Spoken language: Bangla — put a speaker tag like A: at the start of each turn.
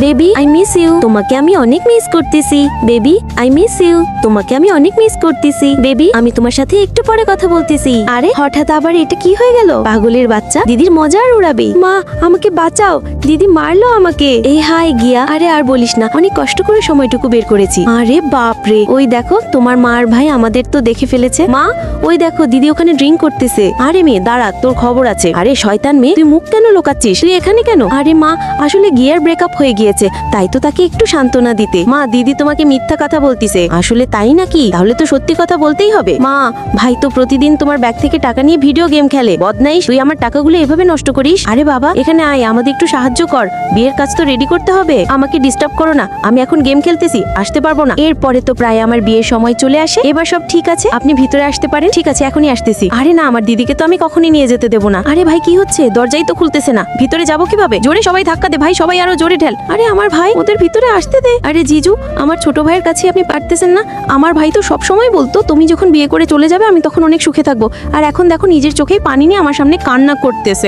A: বেবি আই মিস ইউ, তোমাকে আমি অনেক মিস করতেছি। বেবি আই মিস ইউ, তোমাকে আমি অনেক মিস করতেছি। বেবি আমি তোমার সাথে একটু পরে কথা বলতেছি। আরে হঠাৎ আবার এটা কি হয়ে গেল? পাগলের বাচ্চা দিদির মজা আর উড়াবে। মা আমাকে বাঁচাও, দিদি মারলো আমাকে। এই হাই গিয়া, আরে আর বলিস না, অনেক কষ্ট করে সময়টুকু বের করেছি। আরে বাপরে, ওই দেখো তোমার মা আর ভাই আমাদের তো দেখে ফেলেছে। মা ওই দেখো দিদি ওখানে ড্রিঙ্ক করতেছে। আরে মেয়ে দাঁড়া, তোর খবর আছে। আরে শয়তান মেয়ে, তুই মুখ কেন লোকাচ্ছিস? তুই এখানে কেন? আরে মা আসলে গিয়ার ব্রেকআপ হয়ে গিয়েছে, তাই তো তাকে একটু সান্ত্বনা দিতে। মা দিদি তোমাকে মিথ্যা কথা বলতিছে। আসলে তাই নাকি? তাহলে তো সত্যি কথা বলতেই হবে। মা ভাই তো প্রতিদিন তোমার ব্যাগ থেকে টাকা নিয়ে ভিডিও গেম খেলে। বদনাইশ, তুই আমার টাকাগুলো এভাবে নষ্ট করিস? আরে বাবা এখানে আয়, আমাদের একটু সাহায্য কর, বিয়ের কাজ তো রেডি করতে হবে। আমাকে ডিস্টার্ব করো না, আমি এখন গেম খেলতেছি, আসতে পারবো না। এরপরে তো প্রায় আমার বিয়ের সময় চলে আসে। এবার সব ঠিক আছে, আপনি ভিতরে আসতে পারেন। ঠিক আছে এখনই আসতেছি। আরে না, আমার দিদিকে তো আমি কখনই নিয়ে যেতে দেবো না। আরে ভাই কি হচ্ছে? দরজাই তো খুলতেছে না, ভিতরে যাবো কিভাবে? জোরে সবাই ধাক্কা দে ভাই, সবাই আরো জোরে ঢেল। আরে আমার ভাই, ওদের ভিতরে আসতে দে। আরে জিজু, আমার ছোট ভাইয়ের কাছে আপনি পারতেছেন না? আমার ভাই তো সবসময় বলতো তুমি যখন বিয়ে করে চলে যাবে আমি তখন অনেক সুখে থাকবো, আর এখন দেখো নিজের চোখেই পানি নিয়ে আমার সামনে কান্না করতেছে।